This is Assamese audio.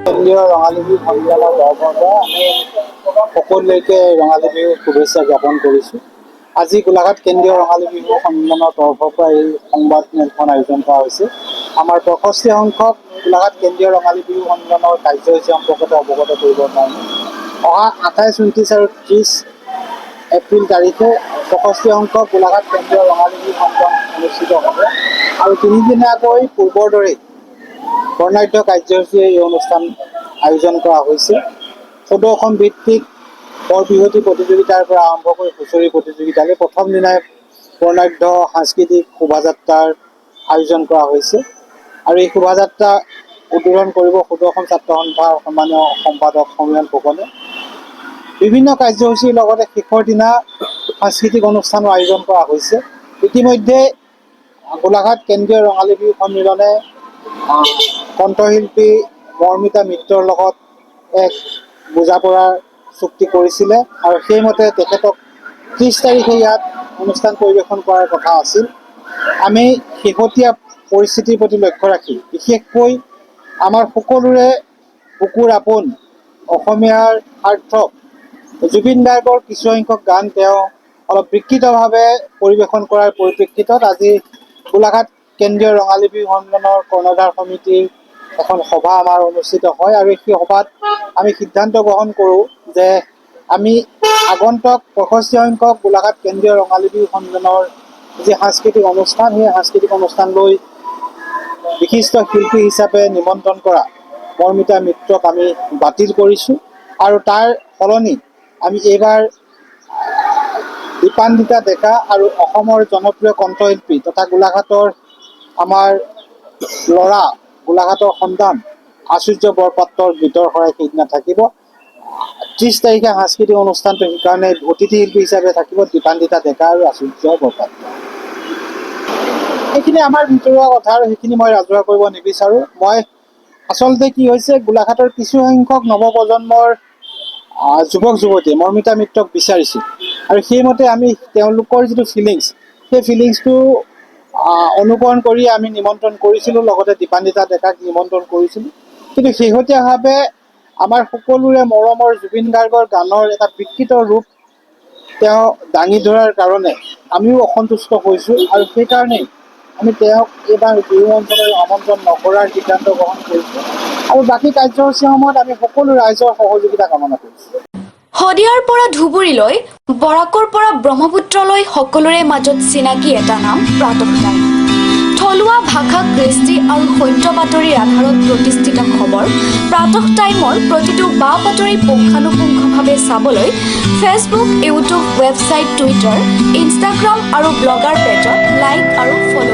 কেন্দ্ৰীয় ৰঙালী বিহু সন্মিলনৰ তৰফৰ পৰা আমি সকলোলৈকে ৰঙালী বিহুৰ শুভেচ্ছা জ্ঞাপন কৰিছোঁ। আজি গোলাঘাট কেন্দ্ৰীয় ৰঙালী বিহু সন্মিলনৰ তৰফৰ পৰা এই সংবাদ মেলখন আয়োজন কৰা হৈছে। আমাৰ ৬৫ সংখ্যক গোলাঘাট কেন্দ্ৰীয় ৰঙালী বিহু সন্মিলনৰ কাৰ্যসূচী সম্পৰ্কতে অৱগত কৰিবৰ কাৰণে অহা ২৮, ২৯ আৰু ৩০ এপ্ৰিল তাৰিখে ৬৫ সংখ্যক গোলাঘাট কেন্দ্ৰীয় ৰঙালী বিহু সন্মিলন অনুষ্ঠিত হ'ব আৰু তিনিদিনীয়াকৈ পূৰ্বৰ দৰেই বৰ্ণাঢ্য কাৰ্যসূচীৰে এই অনুষ্ঠান আয়োজন কৰা হৈছে। সদৌ অসম ভিত্তিক বৰ বিহুৱতী প্ৰতিযোগিতাৰ পৰা আৰম্ভ কৰি হুঁচৰি প্ৰতিযোগিতালৈ প্ৰথম দিনাই বৰ্ণাঢ্য সাংস্কৃতিক শোভাযাত্ৰাৰ আয়োজন কৰা হৈছে আৰু এই শোভাযাত্ৰা উদ্বোধন কৰিব সদৌ অসম ছাত্ৰ সন্থাৰ সন্মানীয় সম্পাদক সমীৰণ ফুকনে। বিভিন্ন কাৰ্যসূচীৰ লগতে শেষৰ দিনা সাংস্কৃতিক অনুষ্ঠানৰ আয়োজন কৰা হৈছে। ইতিমধ্যে গোলাঘাট কেন্দ্ৰীয় ৰঙালী বিহু সন্মিলনে কণ্ঠশিল্পী মৰ্মিতা মিত্ৰৰ লগত এক বুজাপৰাৰ চুক্তি কৰিছিলে আৰু সেইমতে তেখেতক ৩০ তাৰিখে ইয়াত অনুষ্ঠান পৰিৱেশন কৰাৰ কথা আছিল। আমি শেহতীয়া পৰিস্থিতিৰ প্ৰতি লক্ষ্য ৰাখি বিশেষকৈ আমাৰ সকলোৰে বুকুৰ আপোন অসমীয়াৰ সাৰ্থক জুবিন গাৰ্গৰ কিছুসংখ্যক গান তেওঁ অলপ বিকৃতভাৱে পৰিৱেশন কৰাৰ পৰিপ্ৰেক্ষিতত আজি গোলাঘাট কেন্দ্ৰীয় ৰঙালী বিহু সন্মিলনৰ কৰ্ণধাৰ সমিতিৰ এখন সভা আমাৰ অনুষ্ঠিত হয় আৰু সেই সভাত আমি সিদ্ধান্ত গ্ৰহণ কৰোঁ যে আমি আগন্তুক ৬৫ সংখ্যক গোলাঘাট কেন্দ্ৰীয় ৰঙালী বিহু সন্মিলনৰ যি সাংস্কৃতিক অনুষ্ঠান, সেই সাংস্কৃতিক অনুষ্ঠানলৈ বিশিষ্ট শিল্পী হিচাপে নিমন্ত্ৰণ কৰা মৰ্মিতা মিত্ৰক আমি বাতিল কৰিছোঁ আৰু তাৰ সলনি আমি এইবাৰ দীপান্বিতা ডেকা আৰু অসমৰ জনপ্ৰিয় কণ্ঠশিল্পী তথা গোলাঘাটৰ আমাৰ ল'ৰা, গোলাঘাটৰ সন্তান আচুৰ্য বৰপাত্ৰৰ গীতৰ শৰাই সেইদিনা থাকিব। ৩০ তাৰিখে সাংস্কৃতিক অনুষ্ঠানটো সেইকাৰণে অতিথি শিল্পী হিচাপে থাকিব দীপান্বিতা ডেকা আৰু আচুৰ্য বৰপাত্ৰ। সেইখিনি আমাৰ ভিতৰুৱা কথা আৰু সেইখিনি মই ৰাজহুৱা কৰিব নিবিচাৰোঁ। মই আচলতে কি হৈছে, গোলাঘাটৰ কিছুসংখ্যক নৱপ্ৰজন্মৰ যুৱক যুৱতীয়ে মৰ্মিতা মিত্ৰক বিচাৰিছিল আৰু সেইমতে আমি তেওঁলোকৰ যিটো ফিলিংছ, সেই ফিলিংছটো অনুকৰণ কৰি আমি নিমন্ত্ৰণ কৰিছিলোঁ, লগতে দীপান্বিতা ডেকাক নিমন্ত্ৰণ কৰিছিলোঁ। কিন্তু শেহতীয়াভাৱে আমাৰ সকলোৰে মৰমৰ জুবিন গাৰ্গৰ গানৰ এটা বিকৃত ৰূপ তেওঁ দাঙি ধৰাৰ কাৰণে আমিও অসন্তুষ্ট হৈছোঁ আৰু সেইকাৰণেই আমি তেওঁক এইবাৰ বিহু অঞ্চললৈ আমন্ত্ৰণ নকৰাৰ সিদ্ধান্ত গ্ৰহণ কৰিছোঁ আৰু বাকী কাৰ্যসূচীসমূহত আমি সকলো ৰাইজৰ সহযোগিতা কামনা কৰিছোঁ। শদিয়াৰ পৰা ধুবুৰীলৈ, বৰাকৰ পৰা ব্ৰহ্মপুত্ৰলৈ সকলোৰে মাজত চিনাকি এটা নাম প্ৰাতঃ টাইম। থলুৱা ভাষা, কৃষ্টি আৰু সত্য বাতৰিৰ আধাৰত প্ৰতিষ্ঠিত খবৰ প্ৰাতঃ টাইমৰ প্ৰতিটো বা বাতৰি পুংখানুপুংখভাৱে চাবলৈ Facebook, YouTube, website, Twitter, Instagram আৰু ব্লগাৰ পেজত লাইক আৰু ফ'ল'